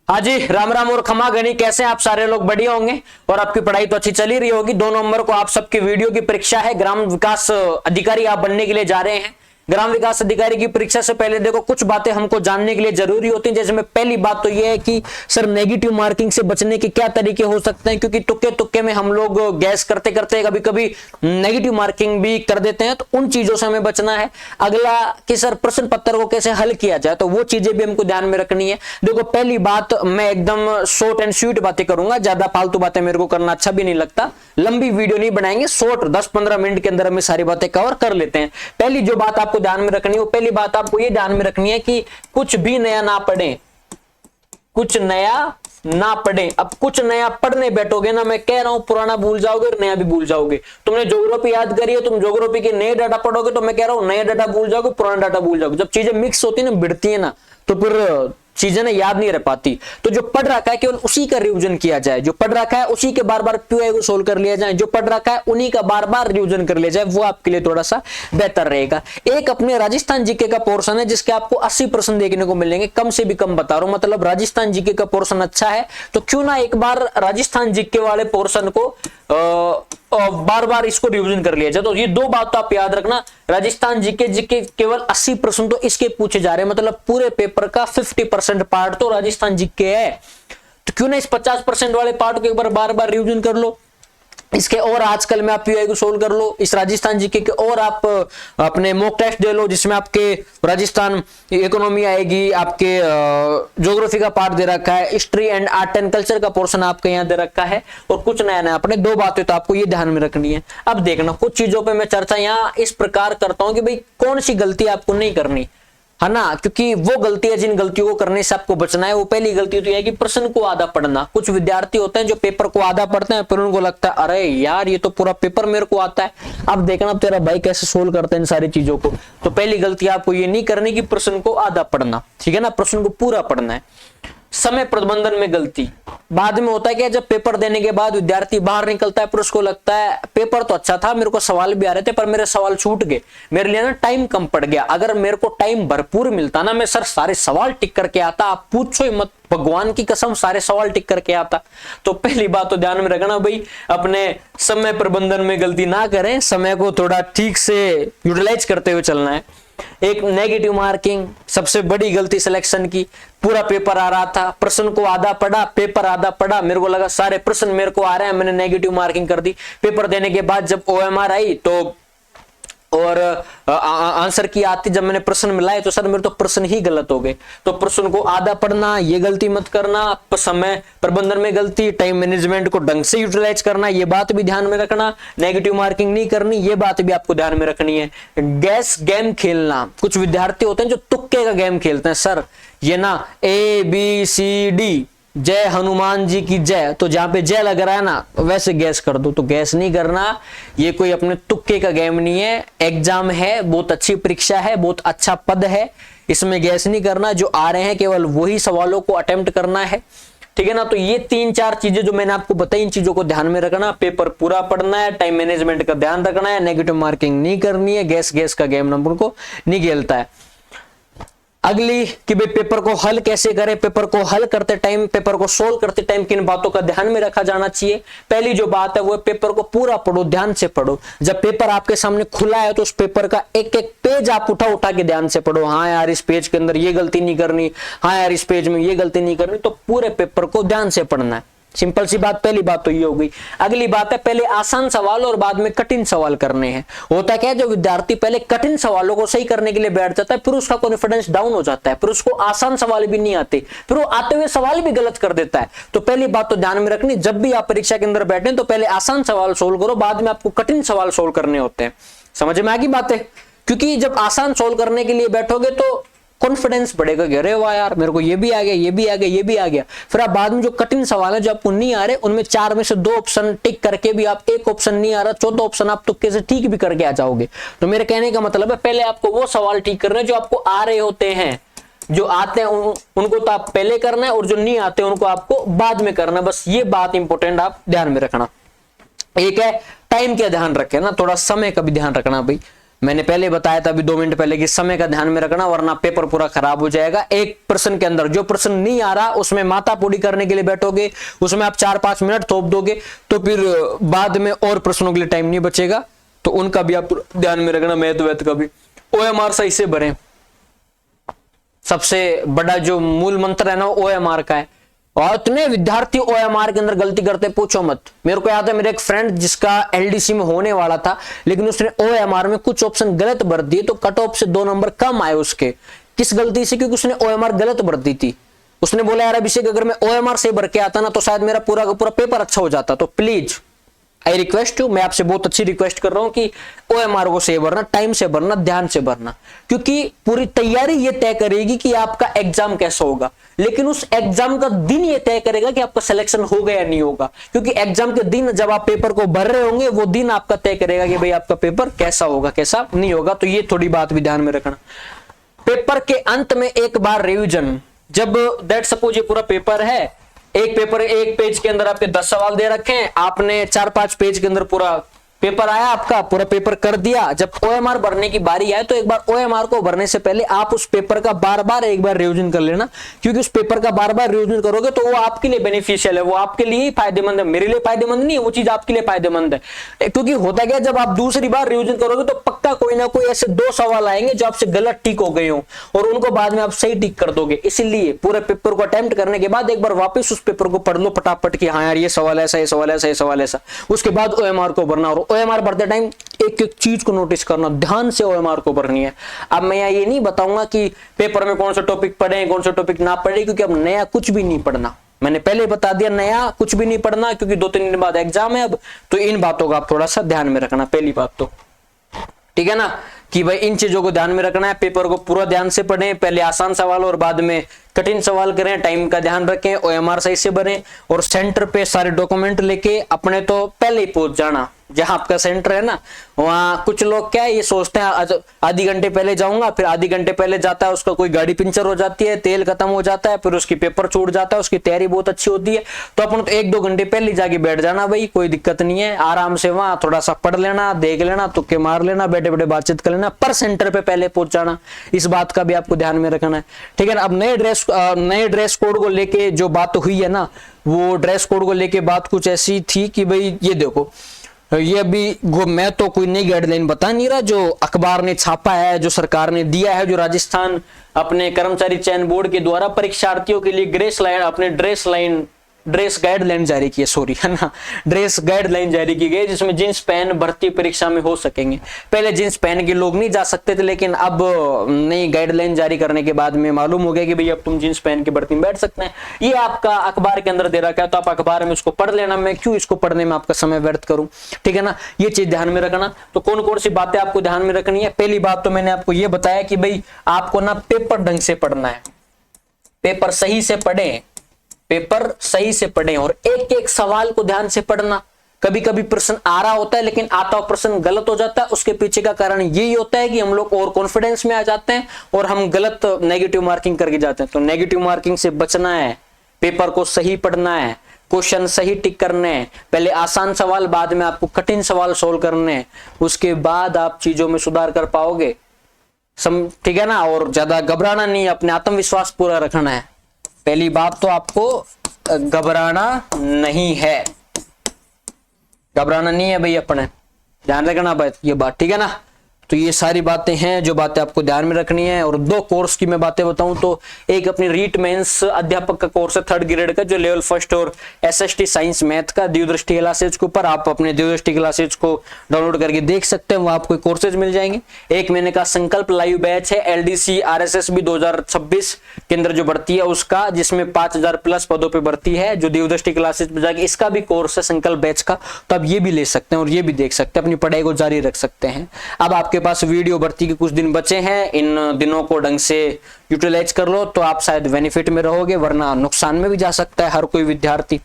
हाँ जी, राम राम और खमा गणी। कैसे हैं आप सारे लोग? बढ़िया होंगे और आपकी पढ़ाई तो अच्छी चल ही रही होगी। 2 नवंबर को आप सबकी वीडियो की परीक्षा है। ग्राम विकास अधिकारी आप बनने के लिए जा रहे हैं। ग्राम विकास अधिकारी की परीक्षा से पहले देखो कुछ बातें हमको जानने के लिए जरूरी होती हैं। जैसे में पहली बात तो यह है कि सर नेगेटिव मार्किंग से बचने के क्या तरीके हो सकते हैं, क्योंकि तुक्के तुक्के में हम लोग गैस करते करते कभी कभी नेगेटिव मार्किंग भी कर देते हैं, तो उन चीजों से हमें बचना है। अगला कि सर प्रश्न पत्र को कैसे हल किया जाए, तो वो चीजें भी हमको ध्यान में रखनी है। देखो पहली बात, मैं एकदम शॉर्ट एंड स्वीट बातें करूंगा, ज्यादा फालतू बातें मेरे को करना अच्छा भी नहीं लगता। लंबी वीडियो नहीं बनाएंगे, शॉर्ट 10-15 मिनट के अंदर हमें सारी बातें कवर कर लेते हैं। पहली जो बात आपको ध्यान में रखनी है, पहली बात आपको ये ध्यान में रखनी है कि कुछ भी नया ना पढ़ें, कुछ नया ना पढ़ें। अब कुछ नया पढ़ने बैठोगे ना, मैं कह रहा हूं पुराना भूल जाओगे और नया भी भूल जाओगे। तुमने ज्योग्राफी याद करी है, तुम ज्योग्राफी के नए डाटा पढ़ोगे तो मैं कह रहा हूं नया डाटा भूल जाओगे, पुराना डाटा भूल जाओगे। जब चीजें मिक्स होती है ना, भिड़ती है ना, तो फिर चीजें ना याद नहीं रह पाती। तो जो पढ़ रखा है केवल उसी का रिवीजन किया जाए, जो पढ़ रखा है उसी के बार बार क्यूए को सोल्व कर लिया जाए, जो पढ़ रखा है उन्हीं का बार बार रिवीजन कर लिया जाए, वो आपके लिए थोड़ा सा बेहतर रहेगा। एक अपने राजस्थान जीके का पोर्शन है जिसके आपको 80% देखने को मिलेंगे, कम से भी कम बता रहा हूं। मतलब राजस्थान जीके का पोर्शन अच्छा है, तो क्यों ना एक बार राजस्थान जीके वाले पोर्शन को बार बार इसको रिवीजन कर लिया जाए। तो ये 2 बात तो आप याद रखना, राजस्थान जीके केवल 80% तो इसके पूछे जा रहे हैं, मतलब पूरे पेपर का 50% पार्ट तो राजस्थान जीके है। तो क्यों ना इस 50% वाले पार्ट को एक बार बार बार रिवीजन कर लो। इसके और आजकल में आप पीआई को सोल्व कर लो, इस राजस्थान जीके के और आप अपने मॉक टेस्ट दे लो, जिसमें आपके राजस्थान इकोनॉमी आएगी, आपके ज्योग्राफी का पार्ट दे रखा है, history and art and culture का पोर्शन आपके यहाँ दे रखा है, और कुछ नया नया अपने 2 बातें तो आपको ये ध्यान में रखनी है। अब देखना कुछ चीजों पे मैं चर्चा यहाँ इस प्रकार करता हूँ कि भाई कौन सी गलती आपको नहीं करनी है ना, क्योंकि वो गलती है जिन गलतियों को करने से आपको बचना है। वो पहली गलती तो यह है कि प्रश्न को आधा पढ़ना। कुछ विद्यार्थी होते हैं जो पेपर को आधा पढ़ते हैं, फिर उनको लगता है अरे यार ये तो पूरा पेपर मेरे को आता है। अब देखना अब तेरा भाई कैसे सोल्व करते हैं इन सारी चीजों को। तो पहली गलती आपको ये नहीं करनी कि प्रश्न को आधा पढ़ना, ठीक है ना, प्रश्न को पूरा पढ़ना है। समय प्रबंधन में गलती बाद में होता है कि जब पेपर देने के बाद विद्यार्थी बाहर निकलता है, फिर उसको लगता है पेपर तो अच्छा था, मेरे को सवाल भी आ रहे थे, पर मेरे सवाल छूट गए, मेरे लिए ना टाइम कम पड़ गया। अगर मेरे को टाइम भरपूर मिलता ना, मैं सर सारे सवाल टिक करके आता, आप पूछो ही मत, भगवान की कसम सारे सवाल टिक करके आता। तो पहली बात तो ध्यान में रखना भाई, अपने समय प्रबंधन में गलती ना करें, समय को थोड़ा ठीक से यूटिलाइज करते हुए चलना है। एक नेगेटिव मार्किंग, सबसे बड़ी गलती सिलेक्शन की। पूरा पेपर आ रहा था, प्रश्न को आधा पढ़ा, पेपर आधा पढ़ा, मेरे को लगा सारे प्रश्न मेरे को आ रहे हैं, मैंने नेगेटिव मार्किंग कर दी। पेपर देने के बाद जब ओएमआर आई तो और आंसर की आती, जब मैंने प्रश्न मिलाए तो सर मेरे तो प्रश्न ही गलत हो गए। तो प्रश्न को आधा पढ़ना, ये गलती मत करना। समय प्रबंधन में गलती, टाइम मैनेजमेंट को ढंग से यूटिलाइज करना, ये बात भी ध्यान में रखना। नेगेटिव मार्किंग नहीं करनी, ये बात भी आपको ध्यान में रखनी है। गैस गेम खेलना, कुछ विद्यार्थी होते हैं जो तुक्के का गेम खेलते हैं। सर ये ना ABCD जय हनुमान जी की जय, तो जहां पे जय लग रहा है ना वैसे गैस कर दो, तो गैस नहीं करना। ये कोई अपने तुक्के का गेम नहीं है, एग्जाम है, बहुत अच्छी परीक्षा है, बहुत अच्छा पद है, इसमें गैस नहीं करना। जो आ रहे हैं केवल वही सवालों को अटेम्प्ट करना है, ठीक है ना। तो ये 3-4 चीजें जो मैंने आपको बताई, इन चीजों को ध्यान में रखना। पेपर पूरा पढ़ना है, टाइम मैनेजमेंट का ध्यान रखना है, नेगेटिव मार्किंग नहीं करनी है, गैस का गेम नंबर को नहीं खेलता है। अगली कि भाई पेपर को हल कैसे करें, पेपर को हल करते टाइम, पेपर को सोल्व करते टाइम किन बातों का ध्यान में रखा जाना चाहिए। पहली जो बात है वो पेपर को पूरा पढ़ो, ध्यान से पढ़ो। जब पेपर आपके सामने खुला है तो उस पेपर का एक एक पेज आप उठा के ध्यान से पढ़ो। हाँ यार इस पेज के अंदर ये गलती नहीं करनी, हाँ यार इस पेज में ये गलती नहीं करनी, तो पूरे पेपर को ध्यान से पढ़ना है। सिंपल सी बात, पहली बात तो ये हो गई। अगली बात है पहले आसान सवाल और बाद में कठिन सवाल करने हैं। होता क्या है, जो विद्यार्थी पहले कठिन सवालों को सही करने के लिए बैठ जाता है, फिर उसका कॉन्फिडेंस डाउन हो जाता है, फिर उसको आसान सवाल भी नहीं आते, फिर वो आते हुए सवाल भी गलत कर देता है। तो पहली बात तो ध्यान में रखनी, जब भी आप परीक्षा के अंदर बैठे तो पहले आसान सवाल सोल्व करो, बाद में आपको कठिन सवाल सोल्व करने होते हैं। समझ में आ गई बातें? क्योंकि जब आसान सोल्व करने के लिए बैठोगे तो कॉन्फिडेंस बढ़ेगा, अरे वाह यार मेरे को ये भी आ गया, ये भी आ गया, ये भी आ गया। फिर आप बाद में जो कठिन सवाल है जो आपको नहीं आ रहे, उनमें 4 में से 2 ऑप्शन टिक करके भी आप एक ऑप्शन नहीं आ रहा, 14 ऑप्शन आप तुक्के से ठीक भी करके आ जाओगे। तो मेरे कहने का मतलब है पहले आपको वो सवाल ठीक करने जो आपको आ रहे होते हैं। जो आते हैं उनको तो आप पहले करना है, और जो नहीं आते उनको आपको बाद में करना है। बस ये बात इंपॉर्टेंट आप ध्यान में रखना। एक है टाइम का ध्यान रखें ना, थोड़ा समय का भी ध्यान रखना भाई। मैंने पहले बताया था अभी 2 मिनट पहले कि समय का ध्यान में रखना, वरना पेपर पूरा खराब हो जाएगा। एक प्रश्न के अंदर जो प्रश्न नहीं आ रहा उसमें माथापूरी करने के लिए बैठोगे, उसमें आप 4-5 मिनट थोप दोगे तो फिर बाद में और प्रश्नों के लिए टाइम नहीं बचेगा। तो उनका भी आप ध्यान में रखना, मैथ वैथ का भी। OMR सही से भरें, सबसे बड़ा जो मूल मंत्र है ना OMR का है। और इतने विद्यार्थी OMR के अंदर गलती करते पूछो मत। मेरे को याद है मेरे एक फ्रेंड जिसका LDC में होने वाला था, लेकिन उसने OMR में कुछ ऑप्शन गलत भर दिए तो कट ऑफ से 2 नंबर कम आए उसके। किस गलती से? क्योंकि उसने OMR गलत भर दी थी। उसने बोला यार अभिषेक अगर मैं OMR से भर के आता ना तो शायद मेरा पूरा का पूरा पेपर अच्छा हो जाता। तो प्लीज आई रिक्वेस्ट यू, मैं आपसे बहुत अच्छी रिक्वेस्ट कर रहा हूं कि OMR को सही भरना, टाइम से भरना, ध्यान से भरना, क्योंकि पूरी तैयारी ये तय करेगी कि आपका एग्जाम कैसा होगा, लेकिन उस एग्जाम का दिन ये तय करेगा कि आपका सिलेक्शन होगा या नहीं होगा। क्योंकि एग्जाम के दिन जब आप पेपर को भर रहे होंगे वो दिन आपका तय करेगा कि भाई आपका पेपर कैसा होगा कैसा नहीं होगा। तो ये थोड़ी बात भी ध्यान में रखना। पेपर के अंत में एक बार रिविजन, जब दैट सपोज ये पूरा पेपर है, एक पेज के अंदर आपके 10 सवाल दे रखे हैं, आपने 4-5 पेज के अंदर पूरा पेपर आया, आपका पूरा पेपर कर दिया। जब OMR भरने की बारी आए तो एक बार OMR को भरने से पहले आप उस पेपर का बार-बार एक बार रिवीजन कर लेना, क्योंकि उस पेपर का बार-बार रिवीजन करोगे तो वो आपके लिए बेनिफिशियल है, वो आपके लिए ही फायदेमंद है। मेरे लिए फायदेमंद नहीं है, वो चीज आपके लिए फायदेमंद है। क्योंकि होता क्या, जब आप दूसरी बार रिवीजन करोगे तो पक्का कोई ना कोई ऐसे 2 सवाल आएंगे जो आपसे गलत टिक हो गए हो और उनको बाद में आप सही टिक कर दोगे। इसीलिए पूरे पेपर को अटेम्प्ट करने के बाद एक बार वापस उस पेपर को पढ़ लो फटाफट कि हाँ यार ये सवाल ऐसा, ये सवाल ऐसा, ये सवाल ऐसा। उसके बाद OMR को भरना, और OMR भरते टाइम एक एक चीज को नोटिस करना, ध्यान से OMR को भरनी है। अब मैं ये नहीं बताऊंगा कि पेपर में कौन सा टॉपिक पढ़े कौन सा टॉपिक ना पढ़े, क्योंकि अब नया कुछ भी नहीं पढ़ना। मैंने पहले बता दिया नया कुछ भी नहीं पढ़ना, क्योंकि 2-3 दिन बाद एग्जाम है अब। तो इन बातों का आप थोड़ा सा ध्यान में रखना, पहली बात तो ठीक है ना, कि भाई इन चीजों को ध्यान में रखना है। पेपर को पूरा ध्यान से पढ़ें, पहले आसान सवाल और बाद में कठिन सवाल करें, टाइम का ध्यान रखें, OMR सही से भरें, और सेंटर पे सारे डॉक्यूमेंट लेके अपने तो पहले ही पहुंच जाना जहां आपका सेंटर है ना। वहां कुछ लोग क्या है ये सोचते हैं आधी घंटे पहले जाऊंगा, फिर आधी घंटे पहले जाता है उसका कोई गाड़ी पंचर हो जाती है, तेल खत्म हो जाता है, फिर उसकी पेपर छूट जाता है, उसकी तैयारी बहुत अच्छी होती है। तो अपन तो 1-2 घंटे पहले जाके बैठ जाना, भाई कोई दिक्कत नहीं है, आराम से वहां थोड़ा सा पढ़ लेना, देख लेना, तुक्के मार लेना, बैठे बैठे बातचीत कर लेना, पर सेंटर पे पहले पहुंच जाना। इस बात का भी आपको ध्यान में रखना है, ठीक है ना। अब नए ड्रेस कोड को लेके जो बात हुई है ना, वो ड्रेस कोड को लेके बात कुछ ऐसी थी कि भाई ये देखो, ये अभी मैं तो कोई नई गाइडलाइन बता नहीं रहा, जो अखबार ने छापा है, जो सरकार ने दिया है, जो राजस्थान अपने कर्मचारी चयन बोर्ड के द्वारा परीक्षार्थियों के लिए ड्रेस गाइडलाइन जारी की है, सॉरी है ना, ड्रेस गाइडलाइन जारी की गई, जिसमें जींस पहन भर्ती परीक्षा में हो सकेंगे। पहले जींस पहन के लोग नहीं जा सकते थे, लेकिन अब नई गाइडलाइन जारी करने के बाद में मालूम हो गया कि भाई अब तुम जींस पहन के भर्ती में बैठ सकते हैं। ये आपका अखबार के अंदर दे रखा है, तो आप अखबार में उसको पढ़ लेना, मैं क्यों इसको पढ़ने में आपका समय व्यर्थ करूं, ठीक है ना। ये चीज ध्यान में रखना। तो कौन कौन सी बातें आपको ध्यान में रखनी है? पहली बात तो मैंने आपको ये बताया कि भाई आपको ना पेपर ढंग से पढ़ना है, पेपर सही से पढ़ें, पेपर सही से पढ़ें, और एक एक सवाल को ध्यान से पढ़ना। कभी कभी प्रश्न आ रहा होता है लेकिन आता हुआ प्रश्न गलत हो जाता है, उसके पीछे का कारण यही होता है कि हम लोग और कॉन्फिडेंस में आ जाते हैं और हम गलत नेगेटिव मार्किंग करके जाते हैं। तो नेगेटिव मार्किंग से बचना है, पेपर को सही पढ़ना है, क्वेश्चन सही टिक करने हैं, पहले आसान सवाल बाद में आपको कठिन सवाल सोल्व करने हैं, उसके बाद आप चीजों में सुधार कर पाओगे, ठीक है ना। और ज्यादा घबराना नहीं, अपने आत्मविश्वास पूरा रखना है। पहली बात तो आपको घबराना नहीं है, घबराना नहीं है भाई, अपने ध्यान रखना भाई ये बात, ठीक है ना। तो ये सारी बातें हैं जो बातें आपको ध्यान में रखनी है। और 2 कोर्स की मैं बातें बताऊं तो एक अपनी रीट मेंस अध्यापक का कोर्स है 3rd ग्रेड का, जो लेवल 1 और SST साइंस मैथ का दिव्यदृष्टि क्लासेज के ऊपर, आप अपने दिव्यदृष्टि क्लासेज को डाउनलोड करके देख सकते हैं, वहां आपको कोर्सेज मिल जाएंगे। एक महीने का संकल्प लाइव बैच है LDC RSSB 2026 के अंदर जो भर्ती है उसका, जिसमें 5000 प्लस पदों पर भर्ती है, जो दिव्यदृष्टि क्लासेज में जाएगी, इसका भी कोर्स है संकल्प बैच का। तो आप ये भी ले सकते हैं और ये भी देख सकते हैं, अपनी पढ़ाई को जारी रख सकते हैं। अब आपके पास वीडियो भर्ती के कुछ दिन बचे हैं, इन दिनों को ढंग से यूटिलाइज कर लो तो आप शायद बेनिफिट में रहोगे, वरना नुकसान में भी जा सकता है हर कोई विद्यार्थी।